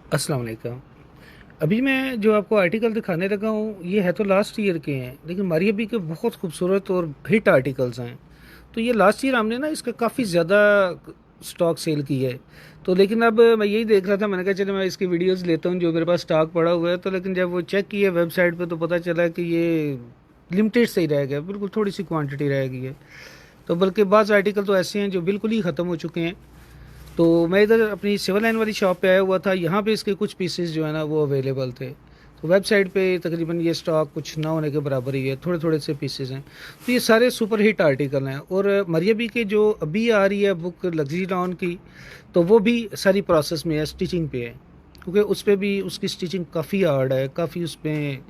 अस्सलाम वालेकुम। अभी मैं जो आपको आर्टिकल दिखाने लगा हूँ, ये है तो लास्ट ईयर के हैं, लेकिन मारियाबी के बहुत खूबसूरत और हिट आर्टिकल्स हैं। तो ये लास्ट ईयर हमने ना इसका काफ़ी ज़्यादा स्टॉक सेल किया है। तो लेकिन अब मैं यही देख रहा था, मैंने कहा चलो मैं इसकी वीडियोस लेता हूँ जो मेरे पास स्टॉक पड़ा हुआ है। तो लेकिन जब वो चेक किया वेबसाइट पे तो पता चला कि ये लिमिटेड से ही रह गया, बिल्कुल थोड़ी सी क्वांटिटी रह गई है। तो बल्कि बाज़ आर्टिकल तो ऐसे हैं जो बिल्कुल ही ख़त्म हो चुके हैं। तो मैं इधर अपनी सिविल लाइन वाली शॉप पे आया हुआ था, यहाँ पे इसके कुछ पीसेस जो है ना वो अवेलेबल थे। तो वेबसाइट पे तकरीबन ये स्टॉक कुछ ना होने के बराबर ही है, थोड़े थोड़े से पीसेस हैं। तो ये सारे सुपर हिट आर्टिकल हैं। और मरियबी के जो अभी आ रही है बुक लग्जरी लॉन की, तो वो भी सारी प्रोसेस में है, स्टिचिंग पे है। क्योंकि उस पर भी उसकी स्टिचिंग काफ़ी हार्ड है, काफ़ी उसमें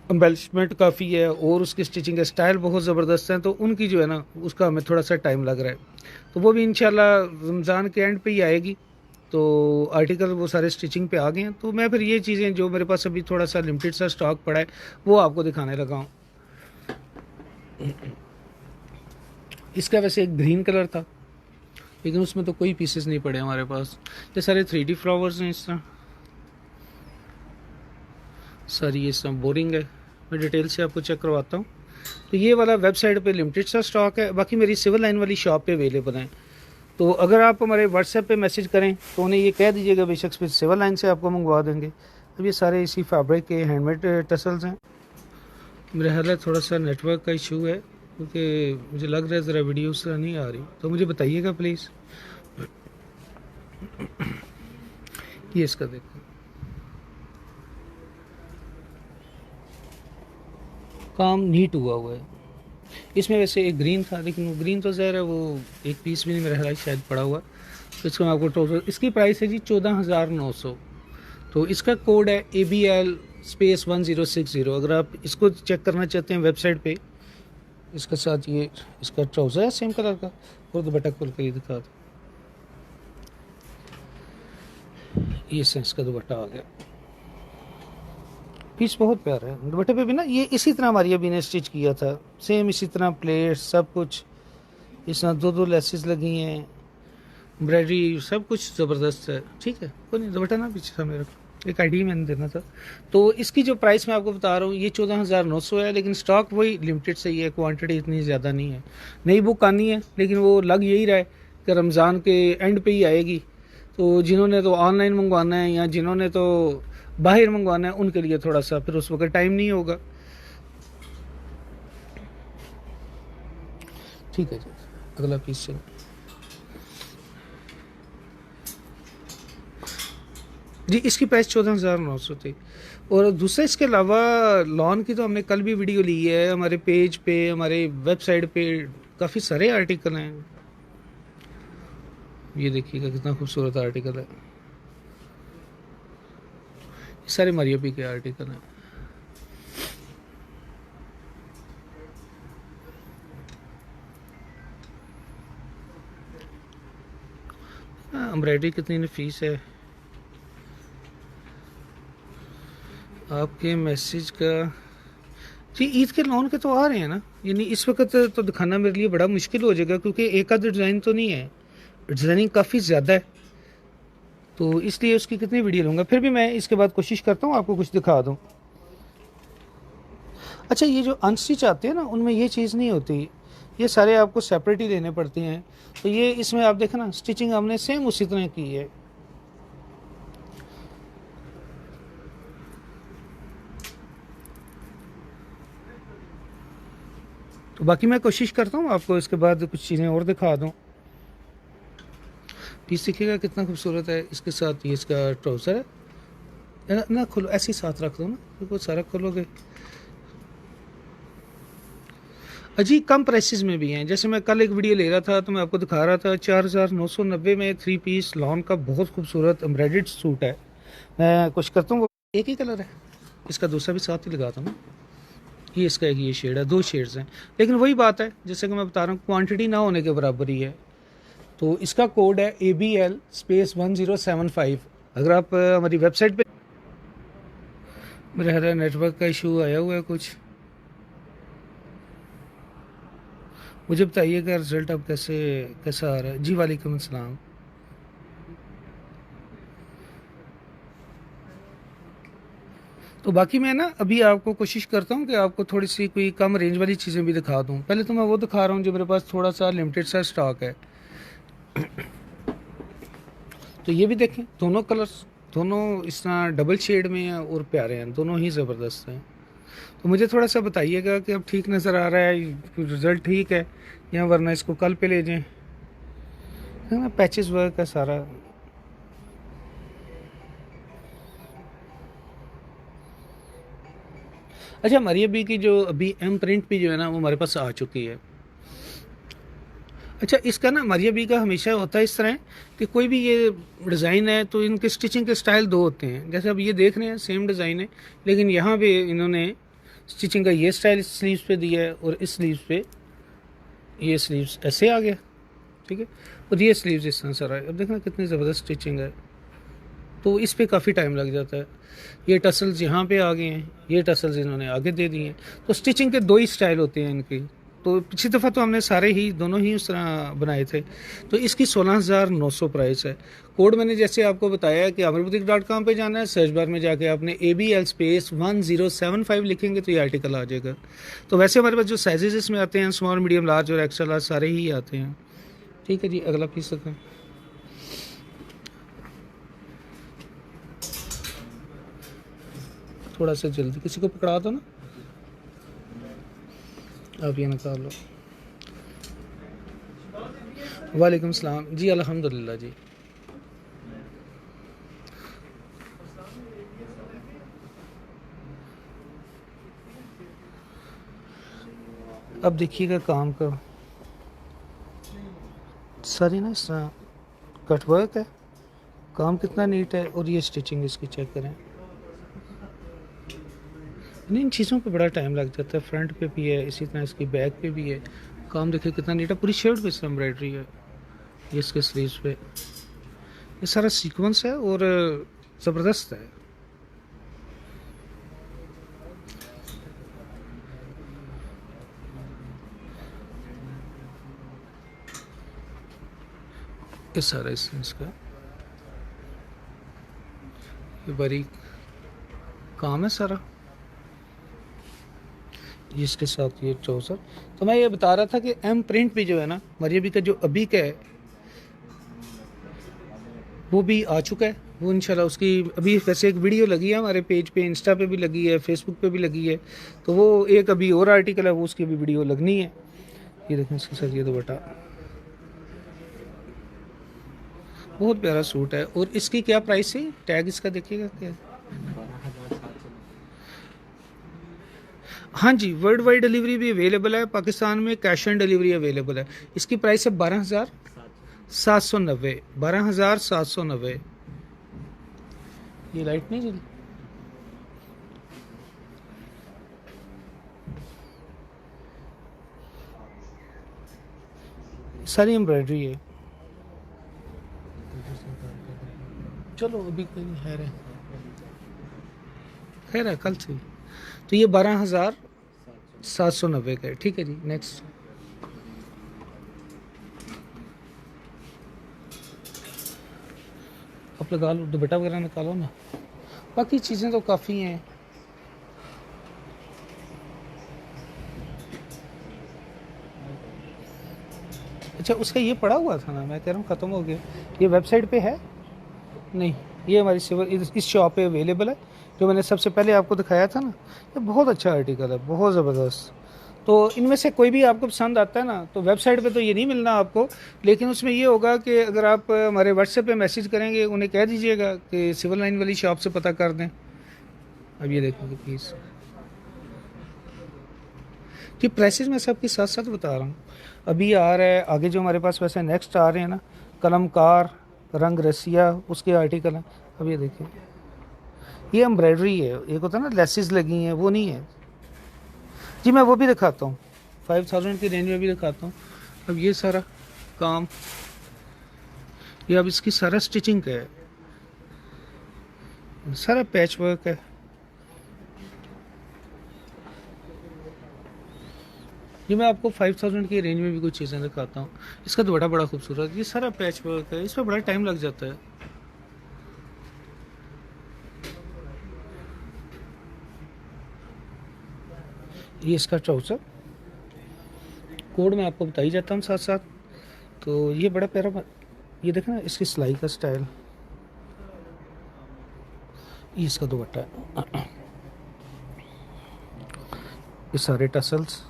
एम्बेलिशमेंट काफ़ी है और उसकी स्टिचिंग का स्टाइल बहुत ज़बरदस्त है। तो उनकी जो है ना उसका हमें थोड़ा सा टाइम लग रहा है। तो वो भी इंशाल्लाह रमज़ान के एंड पे ही आएगी। तो आर्टिकल वो सारे स्टिचिंग पे आ गए हैं। तो मैं फिर ये चीज़ें जो मेरे पास अभी थोड़ा सा लिमिटेड सा स्टॉक पड़ा है वो आपको दिखाने लगा हूँ। इसका वैसे एक ग्रीन कलर था, लेकिन उसमें तो कोई पीसेस नहीं पड़े हमारे पास। ये सारे 3D फ्लावर्स हैं, इस तरह सारी ये सब बोरिंग है। मैं डिटेल से आपको चेक करवाता हूँ। तो ये वाला वेबसाइट पे लिमिटेड सा स्टॉक है, बाकी मेरी सिविल लाइन वाली शॉप पे अवेलेबल है। तो अगर आप हमारे व्हाट्सएप पे मैसेज करें तो उन्हें ये कह दीजिएगा बेशक फिर सिविल लाइन से आपको मंगवा देंगे। अब ये सारे इसी फैब्रिक के हैंडमेड टसल्स हैं। मेरा ख्याल है थोड़ा सा नेटवर्क का इशू है, क्योंकि मुझे लग रहा है ज़रा वीडियो से नहीं आ रही। तो मुझे बताइएगा प्लीज़। ये इसका देखो, काम नीट हुआ है। इसमें वैसे एक ग्रीन था, लेकिन वो ग्रीन तो ज़ाहिर है वो एक पीस भी नहीं मेरा ख्याल है शायद पड़ा हुआ। तो इसको मैं आपको टोटल इसकी प्राइस है जी 14,900। तो इसका कोड है ABL स्पेस 1060। अगर आप इसको चेक करना चाहते हैं वेबसाइट पे, इसके साथ ये इसका ट्राउज़र है सेम कलर का। और दुपट्टा खोल के ये दिखा दो, ये से इसका दुपट्टा आ गया। पीस बहुत प्यारा है। दुपट्टे पे भी ना ये इसी तरह हमारी अभी ने स्टिच किया था, सेम इसी तरह प्लेट सब कुछ। इस तरह दो दो लेसेस लगी हैं, एम्ब्रॉयडरी सब कुछ ज़बरदस्त है। ठीक है, कोई नहीं, दुपट्टा ना पीछे था मेरा, एक आईडी मैंने देना था। तो इसकी जो प्राइस मैं आपको बता रहा हूँ ये 14,900 है, लेकिन स्टॉक वही लिमिटेड से ही है, क्वांटिटी इतनी ज़्यादा नहीं है। नई बुक आनी है, लेकिन वो लग यही रहा है कि रमज़ान के एंड पे ही आएगी। तो जिन्होंने तो ऑनलाइन मंगवाना है या जिन्होंने तो बाहर मंगवाना है, उनके लिए थोड़ा सा फिर उस वक्त टाइम नहीं होगा। ठीक है जी, अगला पीस चलो जी। इसकी प्राइस 14,900 थी। और दूसरा इसके अलावा लॉन की तो हमने कल भी वीडियो ली है, हमारे पेज पे हमारे वेबसाइट पे काफ़ी सारे आर्टिकल हैं। ये देखिएगा कितना खूबसूरत आर्टिकल है, ये सारे मरियपी के आर्टिकल हैं। एम्ब्रॉयडरी कितनी नफीस है। आपके मैसेज का जी, ईद के लॉन के तो आ रहे हैं ना, यानी इस वक्त तो दिखाना मेरे लिए बड़ा मुश्किल हो जाएगा, क्योंकि एक आध डिज़ाइन तो नहीं है, डिज़ाइनिंग काफ़ी ज़्यादा है। तो इसलिए उसकी कितनी वीडियो लूँगा, फिर भी मैं इसके बाद कोशिश करता हूँ आपको कुछ दिखा दूँ। अच्छा, ये जो अनस्टिच आते हैं ना उनमें ये चीज़ नहीं होती, ये सारे आपको सेपरेट ही लेने पड़ते हैं। तो ये इसमें आप देखें ना, स्टिचिंग हमने सेम उसी तरह की है। तो बाकी मैं कोशिश करता हूँ आपको इसके बाद कुछ चीज़ें और दिखा दूँ। पीस दिखेगा कितना खूबसूरत है, इसके साथ ये इसका ट्राउज़र है ना। खोलो ऐसे ही साथ रख दो ना, बिल्कुल सारा खोलोगे। अजी कम प्राइसेस में भी हैं, जैसे मैं कल एक वीडियो ले रहा था तो मैं आपको दिखा रहा था 4,990 में 3 पीस लॉन का बहुत खूबसूरत एम्ब्रॉयडर्ड सूट है। मैं कोशिश करता हूँ, वो एक ही कलर है, इसका दूसरा भी साथ ही लगाता हूँ। ये इसका एक ये शेड है, दो शेड्स हैं। लेकिन वही बात है जैसे कि मैं बता रहा हूँ, क्वांटिटी ना होने के बराबर ही है। तो इसका कोड है ABL स्पेस 1075। अगर आप हमारी वेबसाइट पे, मेरा ख्याल है नेटवर्क का इशू आया हुआ है कुछ। मुझे बताइएगा रिजल्ट अब कैसा आ रहा है जी। वालेकुम अस्सलाम। तो बाकी मैं ना अभी आपको कोशिश करता हूँ कि आपको थोड़ी सी कोई कम रेंज वाली चीज़ें भी दिखा दूँ। पहले तो मैं वो दिखा रहा हूँ जो मेरे पास थोड़ा सा लिमिटेड सा स्टॉक है। तो ये भी देखें, दोनों कलर्स दोनों इस तरह डबल शेड में हैं और प्यारे हैं, दोनों ही ज़बरदस्त हैं। तो मुझे थोड़ा सा बताइएगा कि अब ठीक नज़र आ रहा है, रिज़ल्ट ठीक है, या वरना इसको कल पे ले जाएं। है ना, पैचेस वर्क है सारा। अच्छा, हमारी अभी की जो अभी एम प्रिंट भी जो है ना वो हमारे पास आ चुकी है। अच्छा, इसका ना मारिया बी का हमेशा होता है इस तरह कि कोई भी ये डिज़ाइन है तो इनके स्टिचिंग के स्टाइल दो होते हैं। जैसे अब ये देख रहे हैं सेम डिज़ाइन है, लेकिन यहाँ पे इन्होंने स्टिचिंग का ये स्टाइल इस स्लीव्स पे दिया है और इस स्लीव्स पे ये स्लीव्स ऐसे आ गया, ठीक है, और ये स्लीव्स इस तरह सर है। अब देखना कितनी ज़बरदस्त स्टिचिंग है, तो इस पर काफ़ी टाइम लग जाता है। ये टसल्स यहाँ पे आ गए हैं, ये टसल्स इन्होंने आगे दे दिए हैं। तो स्टिचिंग के दो ही स्टाइल होते हैं इनकी। तो पिछली दफ़ा तो हमने सारे ही दोनों ही उस तरह बनाए थे। तो इसकी 16,900 प्राइस है। कोड मैंने जैसे आपको बताया है कि amarbutik.com पे जाना है, सर्च बार में जाके आपने ABL स्पेस 1075 लिखेंगे तो ये आर्टिकल आ जाएगा। तो वैसे हमारे पास जो साइजेज इसमें आते हैं स्मॉल, मीडियम, लार्ज और एक्स्ट्रा लार्ज सारे ही आते हैं। ठीक है जी, अगला पीस सकते हैं। थोड़ा सा जल्दी किसी को पकड़ा दो ना, आप ये निकाल लो। वालेकुम सलाम जी, अल्हम्दुलिल्लाह जी। अब देखिएगा काम का सारी ना इस तरह कट वर्क है, काम कितना नीट है, और ये स्टिचिंग इसकी चेक करें। इन चीज़ों पे बड़ा टाइम लग जाता है। फ्रंट पे भी है, इसी तरह इसकी बैक पे भी है। काम देखिए कितना नीट है, पूरी शर्ट पे इस एम्ब्रॉयडरी है। ये इसके स्लीव्स पे ये सारा सीक्वेंस है और ज़बरदस्त है। ये सारा इसका ये बारीक काम है सारा, जिसके साथ ये ट्राउज़र। तो मैं ये बता रहा था कि एम प्रिंट भी जो है ना मरियबी का जो अभी का है वो भी आ चुका है। वो इंशाल्लाह उसकी अभी वैसे एक वीडियो लगी है हमारे पेज पे, इंस्टा पे भी लगी है, फेसबुक पे भी लगी है। तो वो एक अभी और आर्टिकल है, वो उसकी भी वीडियो लगनी है। ये देखें इसके साथ ये दुपट्टा, बहुत प्यारा सूट है। और इसकी क्या प्राइस है, टैग इसका देखिएगा क्या। हाँ जी, वर्ल्ड वाइड डिलीवरी भी अवेलेबल है, पाकिस्तान में कैश ऑन डिलीवरी अवेलेबल है। इसकी प्राइस है 12,790, 12,790। ये लाइट नहीं जली, सारी एम्ब्रॉयडरी है। चलो अभी कोई नहीं, खैर है कल से। तो ये 12,790 का है। ठीक है जी, नेक्स्ट। आप लगा लो, दुपट्टा वगैरह निकालो ना, बाकी चीज़ें तो काफ़ी हैं। अच्छा, उसका ये पड़ा हुआ था ना, मैं कह रहा हूँ ख़त्म हो गया। ये वेबसाइट पे है नहीं, ये हमारी सिविल इस शॉप पे अवेलेबल है, जो मैंने सबसे पहले आपको दिखाया था ना। ये बहुत अच्छा आर्टिकल है, बहुत ज़बरदस्त। तो इनमें से कोई भी आपको पसंद आता है ना, तो वेबसाइट पे तो ये नहीं मिलना आपको, लेकिन उसमें ये होगा कि अगर आप हमारे व्हाट्सएप पे मैसेज करेंगे, उन्हें कह दीजिएगा कि सिविल लाइन वाली शॉप से पता कर दें। अब ये देखेंगे प्लीज़ कि प्राइसेस मैं सबके साथ साथ बता रहा हूँ। अभी आ रहा है आगे जो हमारे पास, वैसे नेक्स्ट आ रहे हैं ना, कलमकार, रंग रसिया, उसके आर्टिकल हैं। अब ये देखिए, ये एम्ब्रॉयडरी है, एक होता है ना लेसेस लगी हैं, वो नहीं है जी। मैं वो भी दिखाता हूँ, 5,000 की रेंज में भी दिखाता हूँ। अब ये सारा काम, ये अब इसकी सारा स्टिचिंग का है, सारा पैच वर्क है। ये मैं आपको 5,000 की रेंज में भी कुछ चीज़ें दिखाता हूँ। इसका दुपट्टा बड़ा खूबसूरत, ये सारा पैच वर्क है, इस पर बड़ा टाइम लग जाता है। ये इसका ट्राउज़र, कोड मैं आपको बताई जाता हूँ साथ साथ। तो ये बड़ा प्यारा, ये देखें ना इसकी सिलाई का स्टाइल, ये इसका दुपट्टा है, ये सारे टसल्स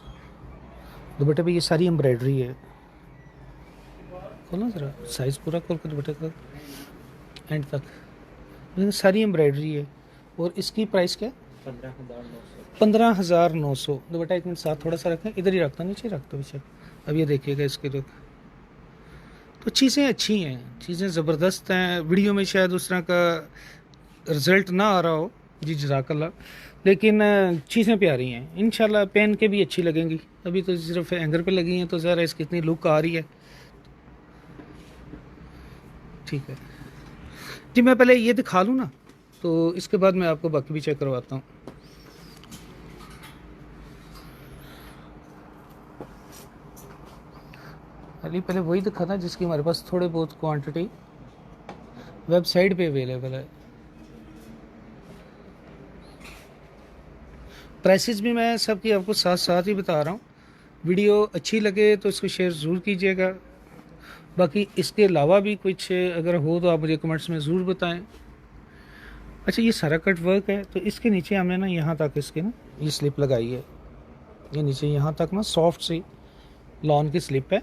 दुपट्टे पे, ये सारी एम्ब्रॉयडरी है। खोलो ज़रा, साइज़ पूरा खोल कर दुपट्टे का एंड तक, लेकिन सारी एम्ब्रॉयडरी है। और इसकी प्राइस क्या? 15,900। दुपट्टा एक मिनट साथ थोड़ा सा रखें, इधर ही रखता, नीचे रखता पीछे। अब ये देखिएगा इसके तो चीज़ें अच्छी हैं, चीज़ें ज़बरदस्त हैं। वीडियो में शायद उस तरह का रिज़ल्ट ना आ रहा हो जी, जज़ाकल्लाह, लेकिन चीज़ें प्यारी हैं। इंशाल्लाह पहन के भी अच्छी लगेंगी। अभी तो सिर्फ एंगर पे लगी हैं तो ज़रा इसकी इतनी लुक आ रही है। ठीक है जी, मैं पहले ये दिखा लूँ ना, तो इसके बाद मैं आपको बाकी भी चेक करवाता हूँ। अली पहले वही दिखा था जिसकी हमारे पास थोड़े बहुत क्वांटिटी वेबसाइट पे अवेलेबल है। प्राइसेस भी मैं सबकी आपको साथ साथ ही बता रहा हूँ। वीडियो अच्छी लगे तो इसको शेयर ज़रूर कीजिएगा। बाकी इसके अलावा भी कुछ अगर हो तो आप मुझे कमेंट्स में ज़रूर बताएं। अच्छा, ये सारा कट वर्क है, तो इसके नीचे हमने ना यहाँ तक इसके ना ये स्लिप लगाई है। ये नीचे यहाँ तक ना सॉफ्ट सी लॉन की स्लिप है।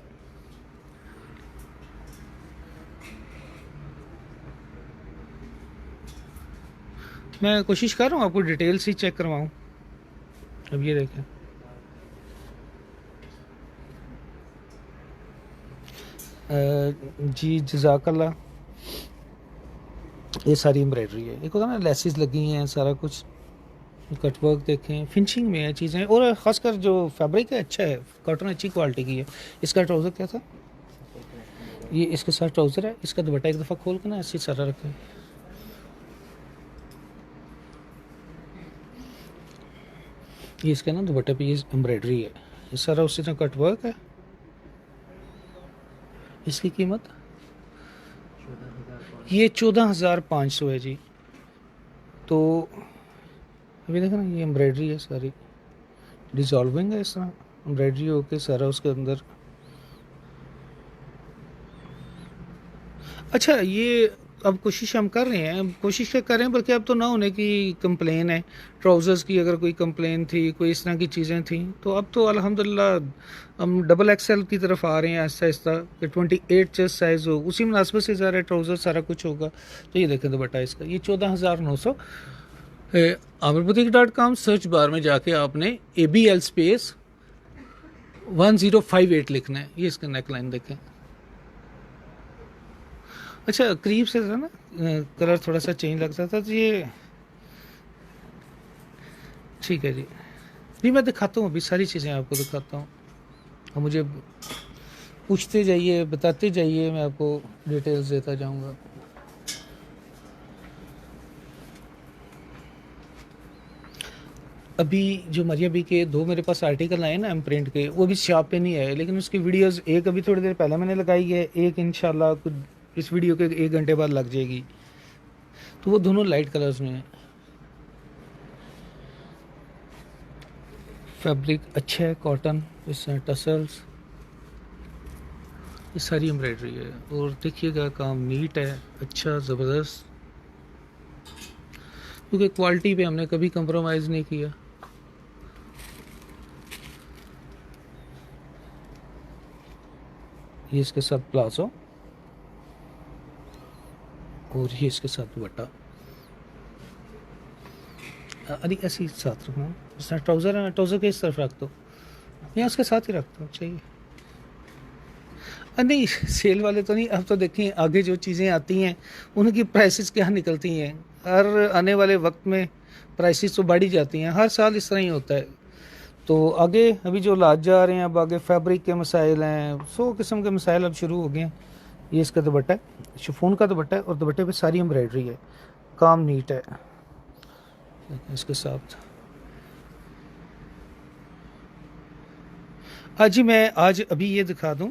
मैं कोशिश कर रहा हूँ आपको डिटेल से चेक करवाऊँ। अब ये देखें, जी जज़ाकल्लाह, ये सारी एम्ब्रॉयडरी है। एक होता ना लेसिस लगी हैं, सारा कुछ कट वर्क देखें, फिनिशिंग में है चीज़ें। और ख़ासकर जो फैब्रिक है अच्छा है, कॉटन अच्छी क्वालिटी की है। इसका ट्राउज़र क्या था? ये इसके साथ ट्राउज़र है। इसका दुपट्टा एक दफ़ा खोल कर ना ऐसे सारा रखें। ये इसके ना दुपट्टे पे ये एम्ब्रॉयडरी है, ये सारा उसी तरह कट वर्क है। इसकी कीमत ये 14,500 है जी। तो अभी देखो ना, ये एम्ब्रॉयडरी है सारी, डिज़ॉल्विंग है, इस तरह एम्ब्रॉयडरी होके सारा उसके अंदर। अच्छा, ये अब कोशिश हम कर रहे हैं, कोशिश क्या कर रहे हैं, बल्कि अब तो ना होने की कंप्लेन है। ट्राउज़र्स की अगर कोई कंप्लेन थी, कोई इस तरह की चीज़ें थी, तो अब तो अल्हम्दुलिल्लाह हम डबल एक्सेल की तरफ आ रहे हैं आहिस्ता आहिस्ता, कि 28 चेस्ट साइज़ हो, उसी मुनासिबत से ज़रा ट्राउज़र सारा कुछ होगा। तो ये देखें दुपट्टा इसका, ये 14,900। amirbutik.com सर्च बार में जाके आपने ABL स्पेस 1058 लिखना है। ये इसका नेक लाइन देखें। अच्छा, करीब से था ना कलर थोड़ा सा चेंज लगता था, तो ये ठीक है जी। नहीं, मैं दिखाता हूँ, अभी सारी चीज़ें आपको दिखाता हूँ, और मुझे पूछते जाइए, बताते जाइए, मैं आपको डिटेल्स देता जाऊँगा। अभी जो मरिया बी के 2 मेरे पास आर्टिकल आए ना एम प्रिंट के, वो भी शॉप पे नहीं आए, लेकिन उसकी वीडियोस एक अभी थोड़ी देर पहले मैंने लगाई है, एक इंशाल्लाह कुछ इस वीडियो के 1 घंटे बाद लग जाएगी। तो वो दोनों लाइट कलर्स में है। फैब्रिक अच्छा है, कॉटन, इसमें टसल्स, ये सारी एम्ब्रॉयडरी है। और देखिएगा काम नीट है, अच्छा ज़बरदस्त, क्योंकि क्वालिटी पे हमने कभी कंप्रोमाइज़ नहीं किया। ये इसके साथ प्लाजो, और ये इसके साथ दुपट्टा। अरे ऐसे ही साथ रखना, जिस तरह ट्राउज़र है ना, ट्राउज़र के इस तरफ रख दो, या उसके साथ ही रख दो, चाहिए। नहीं, सेल वाले तो नहीं। अब तो देखें आगे जो चीज़ें आती हैं उनकी प्राइसेस क्या निकलती हैं, हर आने वाले वक्त में प्राइसेस तो बढ़ ही जाती हैं, हर साल इस तरह ही होता है। तो आगे अभी जो लाद जा रहे हैं, अब आगे फैब्रिक के मसाइल हैं, 100 किस्म के मसाइल अब शुरू हो गए हैं। ये इसका दुपट्टा है, शिफॉन का दुपट्टा है, और दुपट्टे पे सारी एम्ब्रॉयडरी है, काम नीट है। इसके साथ जी मैं आज अभी ये दिखा दूं,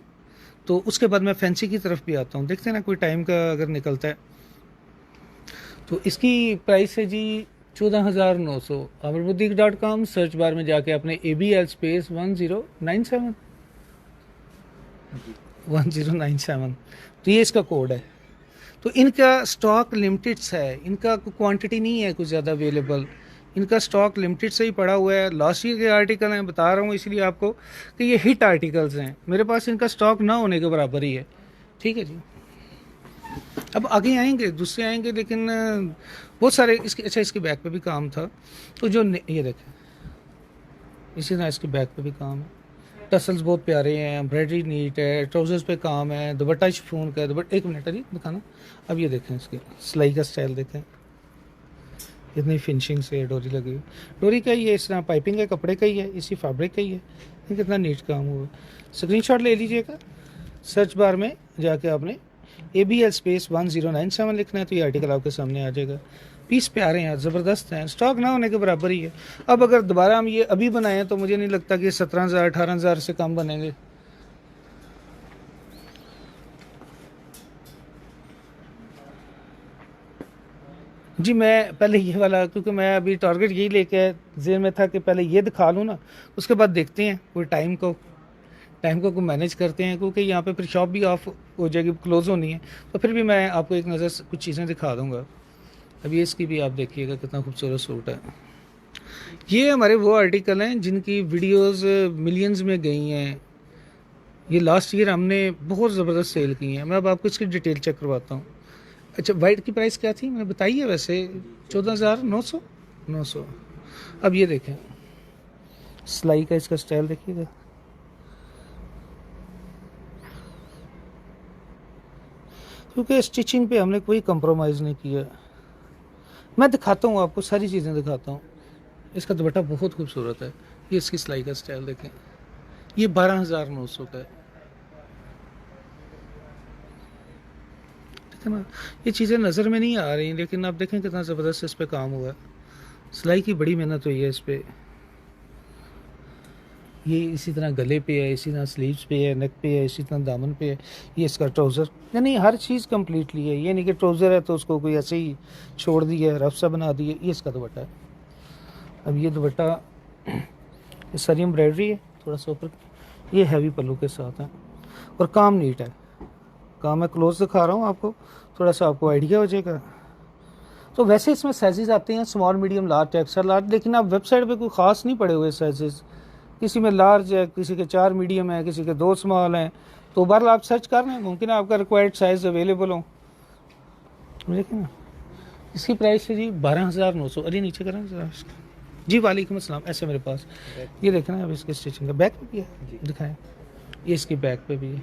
तो उसके बाद मैं फैंसी की तरफ भी आता हूँ। देखते हैं ना कोई टाइम का अगर निकलता है। तो इसकी प्राइस है जी 14,900। amarbutik.com सर्च बार में जाके अपने ABL स्पेस 1097 तो ये इसका कोड है। तो इनका स्टॉक लिमिटेड है, इनका क्वांटिटी नहीं है कुछ ज़्यादा अवेलेबल, इनका स्टॉक लिमिटेड से ही पड़ा हुआ है। लास्ट ईयर के आर्टिकल हैं, बता रहा हूँ इसलिए आपको कि ये हिट आर्टिकल्स हैं, मेरे पास इनका स्टॉक ना होने के बराबर ही है। ठीक है जी, अब आगे आएंगे, दूसरे आएंगे, लेकिन बहुत सारे इसके, अच्छा इसके बैक पे भी काम था। तो जो ये देखें, इसी तरह इसके बैक पे भी काम है, टसल्स बहुत प्यारे हैं, एम्ब्रॉयडरी नीट है, ट्राउजर्स पे काम है, दुपट्टा शिफॉन का है। एक मिनट है जी दिखाना। अब ये देखें इसकी सिलाई का स्टाइल देखें, इतनी फिनिशिंग से डोरी लगी हुई। डोरी का ही है, इस तरह पाइपिंग है, कपड़े का ही है, इसी फैब्रिक का ही है, कितना नीट काम हुआ। स्क्रीनशॉट ले लीजिएगा, सर्च बार में जाके आपने ABL स्पेस 1097 लिखना है तो ये आर्टिकल आपके सामने आ जाएगा। पीस प्यारे हैं, ज़बरदस्त हैं, स्टॉक ना होने के बराबर ही है। अब अगर दोबारा हम ये अभी बनाएं तो मुझे नहीं लगता कि 17,000 18,000 से कम बनेंगे। जी मैं पहले ये वाला, क्योंकि मैं अभी टारगेट यही लेके जेन में था कि पहले ये दिखा लूँ ना, उसके बाद देखते हैं कोई टाइम को मैनेज करते हैं, क्योंकि यहाँ पे फिर शॉप भी ऑफ हो जाएगी, क्लोज़ होनी है। तो फिर भी मैं आपको एक नज़र कुछ चीज़ें दिखा दूँगा। अभी इसकी भी आप देखिएगा कितना खूबसूरत सूट है। ये हमारे वो आर्टिकल हैं जिनकी वीडियोस मिलियंस में गई हैं। ये लास्ट ईयर हमने बहुत ज़बरदस्त सेल की हैं। मैं अब आपको इसकी डिटेल चेक करवाता हूँ। अच्छा, वाइट की प्राइस क्या थी मैंने बताई है वैसे, 14,900। अब ये देखें सिलाई का इसका स्टाइल देखिएगा, क्योंकि स्टिचिंग पे हमने कोई कंप्रोमाइज़ नहीं किया। मैं दिखाता हूँ आपको, सारी चीज़ें दिखाता हूँ। इसका दुपट्टा बहुत खूबसूरत है, ये इसकी सिलाई का स्टाइल देखें, ये 12,900 का है। ठीक है ना, ये चीज़ें नज़र में नहीं आ रही, लेकिन आप देखें कितना ज़बरदस्त इस पर काम हुआ है। सिलाई की बड़ी मेहनत हुई है इस पर। ये इसी तरह गले पे है, इसी तरह स्लीव्स पे है, नेक पे है, इसी तरह दामन पे है। ये इसका ट्राउज़र, यानी हर चीज़ कम्प्लीटली है। ये नहीं कि ट्राउज़र है तो उसको कोई ऐसे ही छोड़ दिया, रफ सा बना दिया। ये इसका दुपट्टा है। अब ये दुपट्टा, ये सारी एम्ब्रॉयडरी है, थोड़ा सा ऊपर, ये हैवी पल्लू के साथ है और काम नीट है। काम मैं क्लोज दिखा रहा हूँ आपको, थोड़ा सा आपको आइडिया हो जाएगा। तो वैसे इसमें साइजेस आते हैं small, medium, large, extra large, लेकिन आप वेबसाइट पे कोई ख़ास नहीं पड़े हुए साइजेस। किसी में लार्ज है, किसी के 4 मीडियम है, किसी के 2 स्मॉल हैं। तो बहरहाल आप सर्च कर लें, मुमकिन है आपका रिक्वायर्ड साइज़ अवेलेबल हो। देखिए ना, इसकी प्राइस है जी 12,900। अरे नीचे करें जरा इसका। जी वालेकुम अस्सलाम। ऐसे मेरे पास ये देखें ना, अब इसके स्टिचिंग का बैक पे भी है, दिखाएं। ये इसकी बैक पे भी है।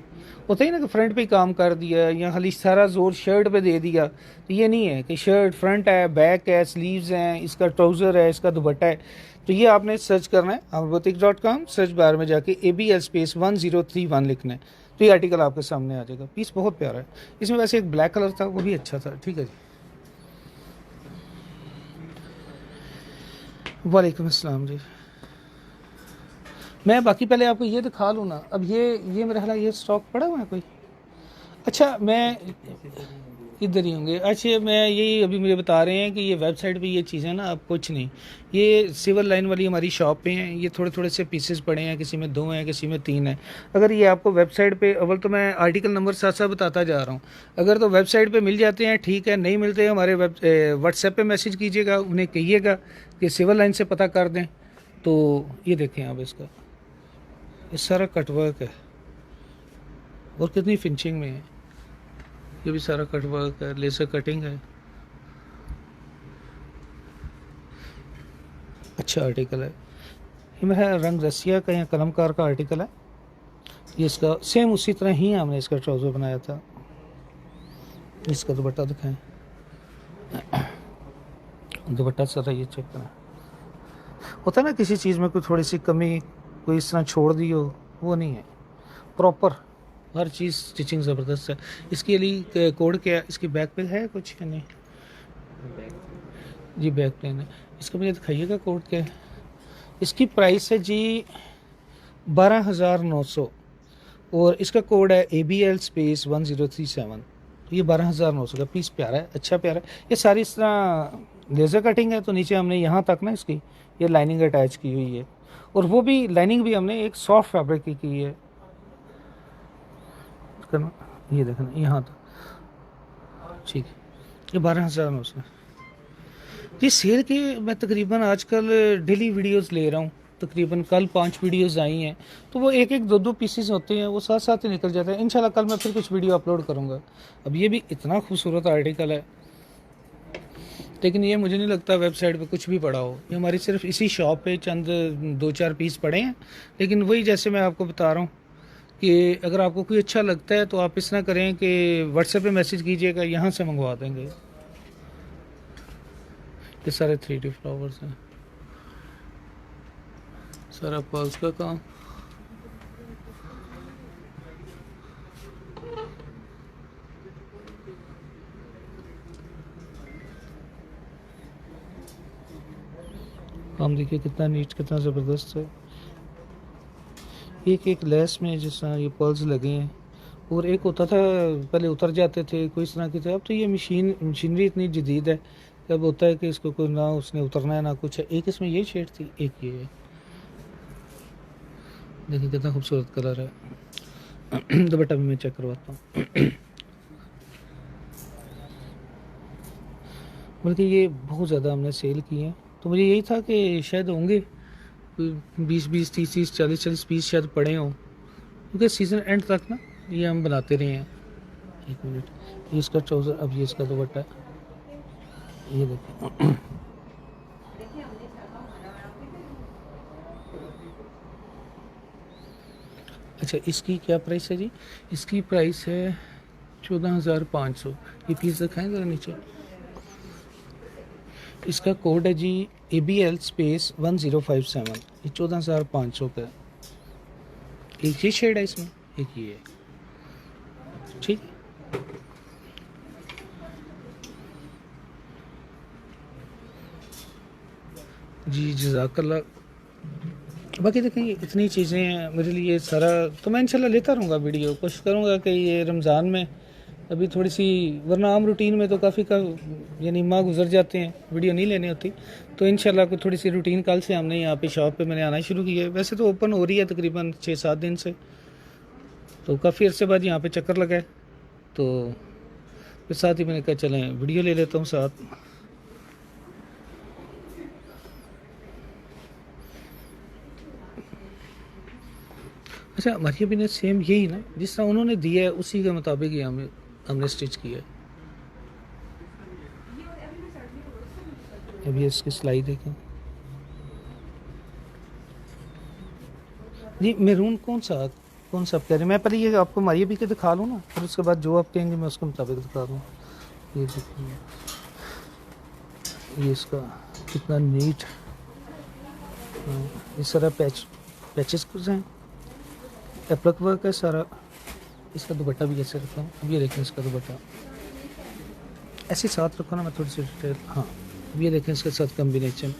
होता ही ना कि फ्रंट पे काम कर दिया या खाली सारा जोर शर्ट पे दे दिया, तो ये नहीं है कि शर्ट फ्रंट है, बैक है, स्लीव्स हैं, इसका ट्राउज़र है, इसका दुपट्टा है। तो ये आपने सर्च करना है amarbutik.com, सर्च बार में जाके ABL स्पेस 1031 लिखना है तो ये आर्टिकल आपके सामने आ जाएगा। पीस बहुत प्यारा है। इसमें वैसे एक ब्लैक कलर था, वो भी अच्छा था। ठीक है जी, वालेकुम अस्सलाम जी। मैं बाकी पहले आपको ये दिखा लूँ ना। अब ये मेरा ख्याल ये स्टॉक पड़ा हुआ है कोई। अच्छा, मैं इधर ही होंगे। अच्छा, मैं यही अभी मुझे बता रहे हैं कि ये वेबसाइट पे ये चीज़ें ना, अब कुछ नहीं, ये सिविल लाइन वाली हमारी शॉप पे हैं। ये थोड़े थोड़े से पीसेस पड़े हैं, किसी में 2 हैं, किसी में 3 हैं। अगर ये आपको वेबसाइट पे, अव्वल तो मैं आर्टिकल नंबर साथ साथ बताता जा रहा हूँ, अगर तो वेबसाइट पे मिल जाते हैं ठीक है, नहीं मिलते हमारे व्हाट्सएप पे मैसेज कीजिएगा, उन्हें कहिएगा कि सिविल लाइन से पता कर दें। तो ये देखें आप, इसका ये सारा कटवर्क है और कितनी फिनिशिंग में है। ये भी सारा कटवर्क है, लेसर कटिंग है। अच्छा आर्टिकल है। ये मेरा रंग रसिया का या कलमकार का आर्टिकल है। ये इसका सेम उसी तरह ही हमने इसका ट्राउज़र बनाया था। इसका दुपट्टा दिखाएं, दुपट्टा सारा ये चेक करें। होता है ना किसी चीज़ में कोई थोड़ी सी कमी, कोई इस तरह छोड़ दी हो, वो नहीं है, प्रॉपर हर चीज़ स्टिचिंग ज़बरदस्त है। इसके लिए कोड क्या है, इसकी बैक पे है कुछ या नहीं? जी बैक प्लेन है। इसका मुझे दिखाइएगा कोड क्या है। इसकी प्राइस है जी 12,900 और इसका कोड है ABL स्पेस 1037। तो ये 12,900 का पीस प्यारा है, अच्छा प्यारा है। ये सारी इस तरह लेज़र कटिंग है, तो नीचे हमने यहाँ तक ना इसकी ये लाइनिंग अटैच की हुई है, और वो भी लाइनिंग भी हमने एक सॉफ्ट फैब्रिक की है करना। ये देखना यहाँ तक, ठीक है। ये 12,000 में उसमें। ये सेल के मैं तकरीबन आजकल डेली वीडियोस ले रहा हूँ। तकरीबन कल 5 वीडियोस आई हैं, तो वो एक एक दो दो पीसेस होते हैं, वो साथ साथ ही निकल जाते हैं। इंशाल्लाह कल मैं फिर कुछ वीडियो अपलोड करूँगा। अब ये भी इतना खूबसूरत आर्टिकल है, लेकिन ये मुझे नहीं लगता वेबसाइट पे कुछ भी पड़ा हो। ये हमारी सिर्फ इसी शॉप पे चंद 2-4 पीस पड़े हैं। लेकिन वही जैसे मैं आपको बता रहा हूँ कि अगर आपको कोई अच्छा लगता है तो आप इस तरह करें कि व्हाट्सएप पे मैसेज कीजिएगा, यहाँ से मंगवा देंगे। ये सारे 3D फ्लावर्स हैं, सारा पर्ल्स का काम। काम देखिए कितना नीट, कितना ज़बरदस्त है। एक एक लेस में जिस तरह ये पर्ल्स लगे हैं, और एक होता था पहले उतर जाते थे कोई इस तरह की थे। अब तो ये मशीनरी इतनी जदीद है, अब होता है कि इसको कोई ना उसने उतरना है ना कुछ है। एक इसमें ये शेड थी, एक ये है। देखिए कितना खूबसूरत कलर है। दुपट्टा भी मैं चेक करवाता हूँ। बल्कि ये बहुत ज़्यादा हमने सेल किए हैं, तो मुझे यही था कि शायद होंगे कोई 20-20, 30-30, 40-40 पीस शायद पड़े हों, क्योंकि सीज़न एंड तक ना ये हम बनाते रहे हैं। एक मिनट, ये इसका ट्राउज़र, अब ये इसका दुपट्टा, ये देखिए। अच्छा, इसकी क्या प्राइस है जी? इसकी प्राइस है 14,500। ये पीस दिखाएं ज़रा नीचे। इसका कोड है जी ABL स्पेस 1057। ये 14,500 का है। एक ही शेड है इसमें, एक ही है, ठीक। जी जज़ाकल्लाह। बाकी देखें इतनी चीज़ें हैं मेरे लिए सारा, तो मैं इंशाल्लाह लेता रहूँगा वीडियो। कोशिश करूँगा कि ये रमज़ान में अभी थोड़ी सी, वरना आम रूटीन में तो काफ़ी यानी माह गुजर जाते हैं, वीडियो नहीं लेनी होती। तो इंशाल्लाह कोई थोड़ी सी रूटीन कल से हमने यहाँ पे शॉप पे मैंने आना शुरू किया है। वैसे तो ओपन हो रही है तकरीबन 6-7 दिन से, तो काफ़ी अर्से बाद यहाँ पे चक्कर लगा है, तो फिर साथ ही मैंने कहा चलें वीडियो ले लेता हूँ साथ। अच्छा, हमारी भी ने सेम यही ना, जिस तरह उन्होंने दिया है उसी के मुताबिक ही हमने स्टिच किया है। अभी इसकी सिलाई देखें जी। मेरून कौन सा आप कह रहे हैं? मैं पहले ये आपको मारिया भी के दिखा लूँ ना, फिर उसके बाद जो आप कहेंगे मैं उसके मुताबिक दिखा दूँ। ये देखिए, ये इसका कितना नीट, इस तरह पैचेस कुछ हैं, एप्लक वर्क है सारा। इसका दुपट्टा भी ऐसे रखता हूँ। अब ये देखें इसका दुपट्टा ऐसे साथ रखो ना, मैं थोड़ी सी डिटेल, हाँ अब ये देखें इसके साथ कम्बिनेशन।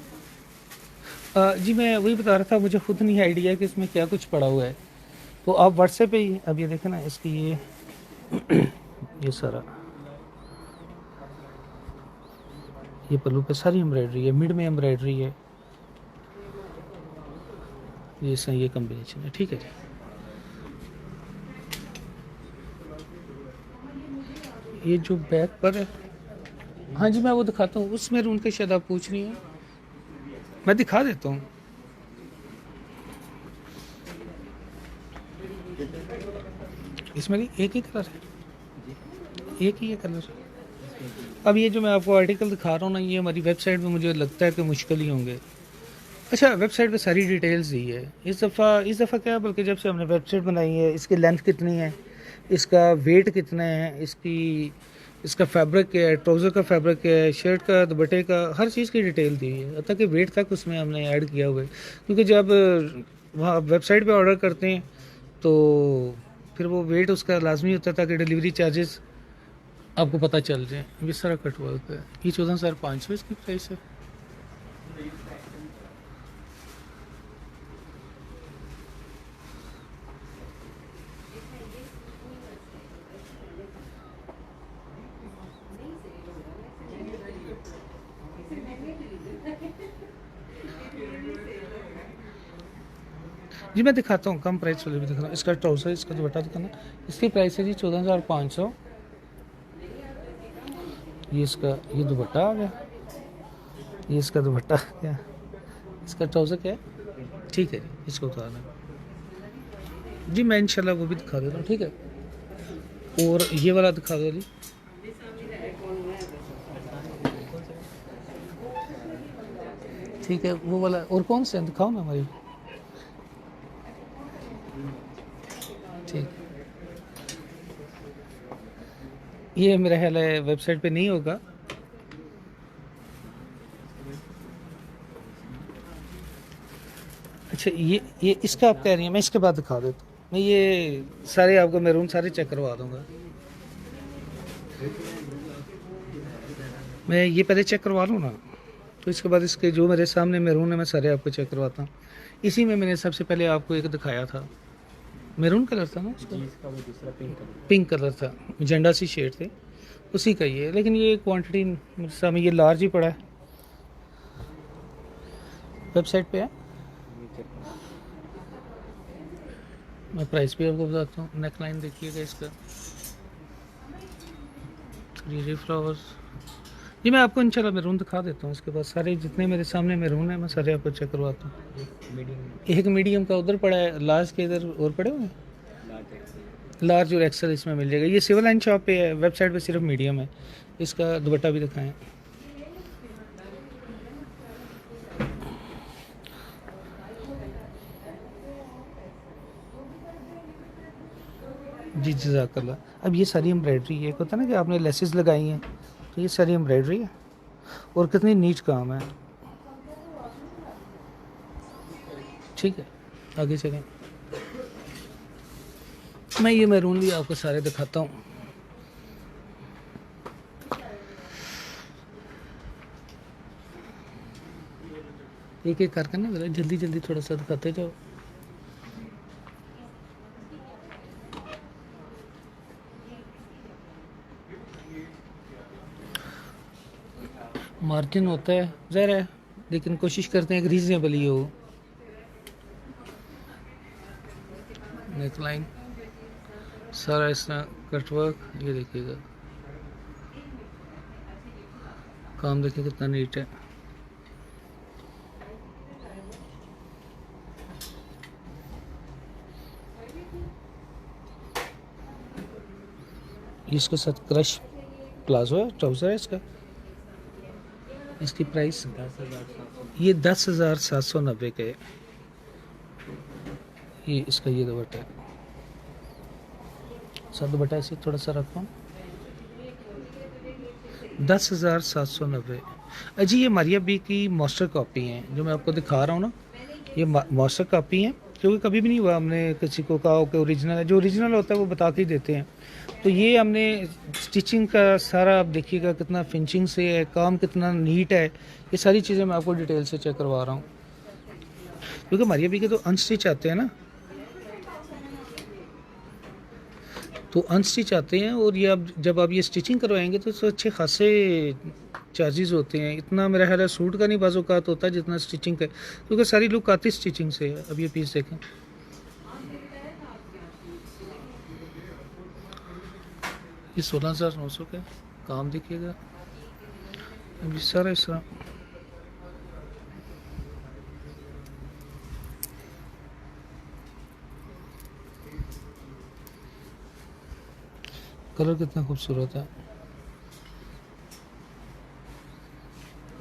जी मैं वही बता रहा था, मुझे खुद नहीं आइडिया कि इसमें क्या कुछ पड़ा हुआ है, तो आप व्हाट्सएप पे ही, अब ये देखें ना इसकी ये ये सारा, ये पल्लू पे सारी एम्ब्रॉयडरी है, मिड में एम्ब्रॉयडरी है, ये सही, ये कम्बिनेशन है, ठीक है जी। ये जो बैक पर है, हाँ जी मैं वो दिखाता हूँ। उसमें उनके शायद आप पूछ रही हैं, मैं दिखा देता हूँ। इसमें एक ही कलर है, एक ही है कलर। अब ये जो मैं आपको आर्टिकल दिखा रहा हूँ ना, ये हमारी वेबसाइट पे मुझे लगता है कि मुश्किल ही होंगे। अच्छा, वेबसाइट पे सारी डिटेल्स दी है इस दफ़ा क्या, बल्कि जब से हमने वेबसाइट बनाई है, इसकी लेंथ कितनी है, इसका वेट कितना है, इसका फैब्रिक क्या है, ट्राउज़र का फैब्रिक क्या है, शर्ट का, दुपट्टे का, हर चीज़ की डिटेल दी है, हत्ता कि वेट तक उसमें हमने ऐड किया हुआ है। क्योंकि जब वहाँ वेबसाइट पे ऑर्डर करते हैं तो फिर वो वेट उसका लाजमी होता था कि डिलीवरी चार्जेस आपको पता चल जाए। इस तरह कट वर्क है, ये 14,500 इसकी प्राइस है। जी मैं दिखाता हूँ, कम प्राइस वाले भी दिखा रहा हूँ। इसका ट्राउज़र, इसका दुपट्टा दिखाना। इसकी प्राइस है जी 14,500। ये इसका ये दुपट्टा आ गया, ये इसका दुपट्टा आ गया। इसका ट्राउज़र क्या है? ठीक है जी, इसको उतारना जी। मैं इंशाल्लाह वो भी दिखा देता हूँ, ठीक है। और ये वाला दिखा दो जी। ठीक है, वो वाला और कौन से दिखाओ ना हमारी। ठीक, ये मेरा ख्याल है वेबसाइट पे नहीं होगा। अच्छा, ये इसका आप कह रही हैं, मैं इसके बाद दिखा देता हूँ। मैं ये सारे आपको मैरून सारे चेक करवा दूंगा। मैं ये पहले चेक करवा लूँ ना, तो इसके बाद इसके जो मेरे सामने मैरून है मैं सारे आपको चेक करवाता हूँ। इसी में मैंने सबसे पहले आपको एक दिखाया था, मैरून कलर था ना उसका, पिंक कलर था, एजेंडा सी शेड थे, उसी का ये है। लेकिन ये क्वांटिटी मेरे सामने ये लार्ज ही पड़ा है, वेबसाइट पे है। मैं प्राइस भी आपको बताता हूँ। नेक लाइन देखिएगा इसका, 3D फ्लावर्स। जी मैं आपको इंशाल्लाह मैरून दिखा देता हूँ। इसके बाद सारे जितने मेरे सामने मैरून है मैं सारे आपको चेक करवाता हूँ। एक मीडियम का उधर पड़ा है, लार्ज के इधर और पड़े हुए हैं। लार्ज और एक्सेल इसमें मिल जाएगा। ये सिविल लाइन शॉप पे है, वेबसाइट पे सिर्फ मीडियम है। इसका दुपट्टा भी दिखाएं। जी जज़ाकल्लाह। अब ये सारी एम्ब्रॉयडरी है, एक होता है ना कि आपने लेसेस लगाई हैं, तो ये सारी एम्ब्रॉयडरी है और कितनी नीट काम है। ठीक है, आगे चलें। मैं ये मैरून भी आपको सारे दिखाता हूँ। एक एक करके ना जल्दी जल्दी थोड़ा सा दिखाते जाओ। मार्जिन होता है ज़ाहिर है, लेकिन कोशिश करते हैं कि रीजनेबल ही हो। नेक लाइन सारा इस तरह कटवर्क, ये देखिएगा काम, देखिए कितना नीट है। इसके साथ क्रश प्लाजो है, ट्राउज़र है इसका। इसकी प्राइस ये 10,790 का है। ये इसका ये दुपट्टा है, सर दुपट्टा ऐसे थोड़ा सा रखता हूँ। 10,790। अजी ये मारिया बी की मास्टर कॉपी है जो मैं आपको दिखा रहा हूँ ना, ये मास्टर कॉपी है, क्योंकि कभी भी नहीं हुआ हमने किसी को कहा कि ओरिजिनल है। जो ओरिजिनल होता है वो बता के ही देते हैं। तो ये हमने स्टिचिंग का सारा, आप देखिएगा कितना फिनिशिंग से है, काम कितना नीट है। ये सारी चीज़ें मैं आपको डिटेल से चेक करवा रहा हूँ, क्योंकि मारिया बी के तो अनस्टिच आते हैं ना, तो अनस्टिच आते हैं। और ये अब जब आप ये स्टिचिंग करवाएंगे तो अच्छे खासे चार्जेस होते हैं। इतना मेरा ख्याल है सूट का नहीं बाज़-औक़ात होता जितना स्टिचिंग का, क्योंकि सारी लुक आती स्टिचिंग से है। अब ये पीस देखें, ये 16,900 का काम देखिएगा। अब ये सारा इस तरह कलर कितना खूबसूरत है।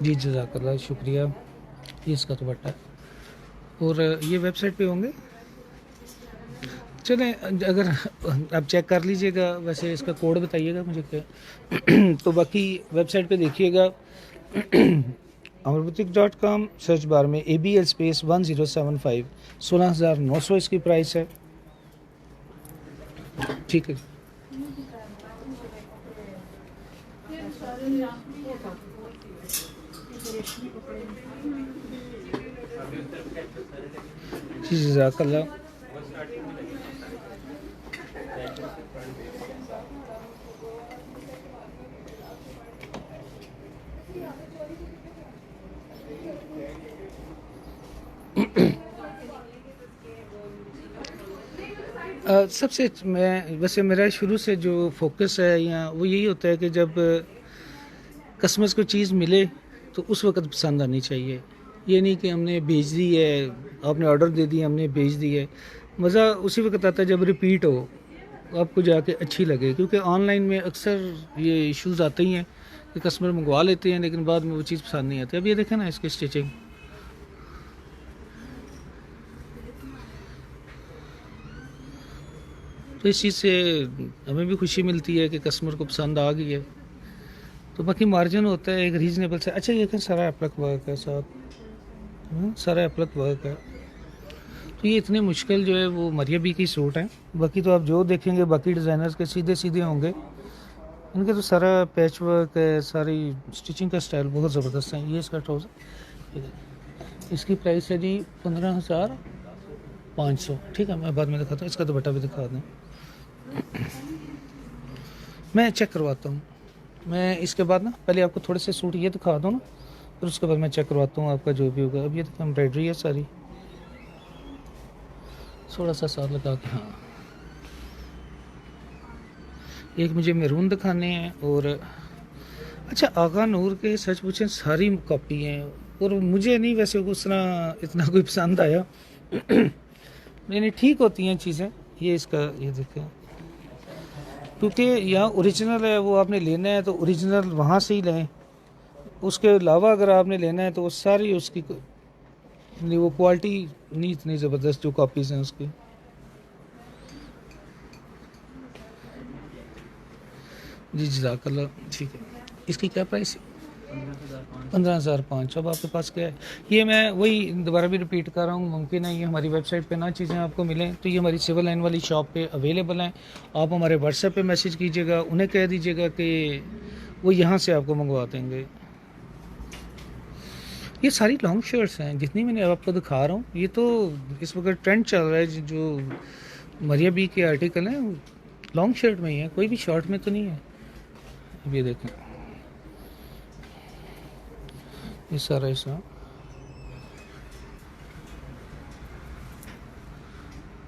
जी जज़ाकल्लाह, शुक्रिया। ये इसका दुपट्टा है और ये वेबसाइट पे होंगे। चलें, अगर आप चेक कर लीजिएगा, वैसे इसका कोड बताइएगा मुझे क्या। तो बाकी वेबसाइट पे देखिएगा amarbutik.com, सर्च बार में ABL स्पेस 1075, 16,900 इसकी प्राइस है। ठीक है, जी जज़ाकल्लाह। सबसे मैं वैसे मेरा शुरू से जो फोकस है या वो यही होता है कि जब कस्टमर्स को चीज़ मिले तो उस वक्त पसंद आनी चाहिए। ये नहीं कि हमने भेज दी है, आपने ऑर्डर दे दिया, हमने भेज दी है। मज़ा उसी वक्त आता है जब रिपीट हो, आपको जाके अच्छी लगे। क्योंकि ऑनलाइन में अक्सर ये इश्यूज़ आते ही हैं कि कस्टमर मंगवा लेते हैं लेकिन बाद में वो चीज़ पसंद नहीं आती। अब ये देखें ना इसकी स्टिचिंग, तो इस चीज़ से हमें भी खुशी मिलती है कि कस्टमर को पसंद आ गई है। तो बाकी मार्जिन होता है एक रीज़नेबल से। अच्छा ये क्या सारा एप्लक वर्क है साथ, सारा एप्लक वर्क है। तो ये इतने मुश्किल जो है वो मरिया बी की सूट हैं। बाकी तो आप जो देखेंगे बाकी डिज़ाइनर्स के सीधे सीधे होंगे, इनके तो सारा पैच वर्क है, सारी स्टिचिंग का स्टाइल बहुत ज़बरदस्त है। ये इसका ट्राउज़र, इसकी प्राइस है जी 15,500। ठीक है, मैं बाद में दिखाता हूँ, इसका दुपट्टा भी दिखा दें। मैं चेक करवाता हूँ, मैं इसके बाद ना पहले आपको थोड़े से सूट ये दिखा दूँ ना, फिर उसके बाद मैं चेक करवाता हूँ आपका जो भी होगा। अब ये देखिए एम्ब्रॉयडरी है सारी, थोड़ा सा साथ लगा के। हाँ, एक मुझे मैरून दिखाने हैं। और अच्छा आगा नूर के सच पूछें सारी कॉपी हैं, और मुझे नहीं वैसे उस तरह इतना कोई पसंद आया। नहीं ठीक होती हैं चीज़ें। ये इसका ये देखें, क्योंकि यहाँ ओरिजिनल है, वो आपने लेना है तो ओरिजिनल वहाँ से ही लें। उसके अलावा अगर आपने लेना है तो वो सारी उसकी नहीं, वो क्वालिटी नहीं इतनी ज़बरदस्त जो कॉपीज़ हैं उसकी। जी जज़ाकल्लाह। ठीक है, इसकी क्या प्राइस है? 15,500। अब आपके पास क्या है? ये मैं वही दोबारा भी रिपीट कर रहा हूँ, मुमकिन है ये हमारी वेबसाइट पे ना चीज़ें आपको मिलें, तो ये हमारी सिविल लाइन वाली शॉप पे अवेलेबल हैं। आप हमारे व्हाट्सएप पे मैसेज कीजिएगा, उन्हें कह दीजिएगा कि वो यहाँ से आपको मंगवा देंगे। ये सारी लॉन्ग शर्ट्स हैं जितनी मैंने आपको दिखा रहा हूँ, ये तो इस वक्त ट्रेंड चल रहा है। जो मरिया बी के आर्टिकल हैं लॉन्ग शर्ट में ही है, कोई भी शॉर्ट में तो नहीं है। अब ये देखें, ये सारा ऐसा।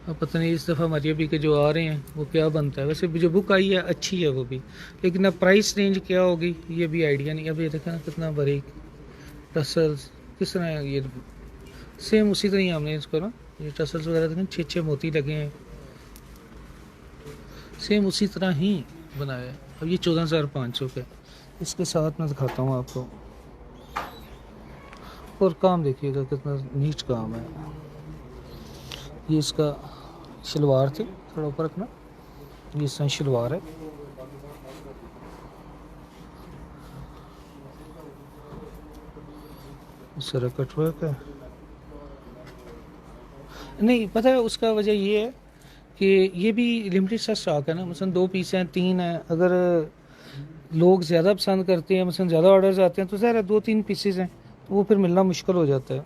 अब पता नहीं इस दफ़ा मरिया बी के जो आ रहे हैं वो क्या बनता है। वैसे जो बुक आई है अच्छी है वो भी, लेकिन अब प्राइस रेंज क्या होगी ये भी आइडिया नहीं। अब ये देखें ना कितना बारीक टसल्स, किस तरह है ये, सेम उसी तरह ही हमने इसको ना ये टसल्स वगैरह देखें, 6-6 मोती लगे हैं, सेम उसी तरह ही बनाया है। अब ये 14,500 का। इसके साथ मैं दिखाता हूँ आपको, और काम देखिएगा कितना नीट काम है। ये इसका शलवार थी, थोड़ा ऊपर रखना, ये इसका शलवार है। सारा कटवर्क है। नहीं पता है उसका वजह ये है कि ये भी लिमिटेड सा स्टॉक है ना, मसलन 2 पीस हैं 3 हैं। अगर लोग ज़्यादा पसंद करते हैं, मसलन ज़्यादा ऑर्डर्स आते हैं, तो ज़रा 2-3 पीसेज हैं तो वो फिर मिलना मुश्किल हो जाता है।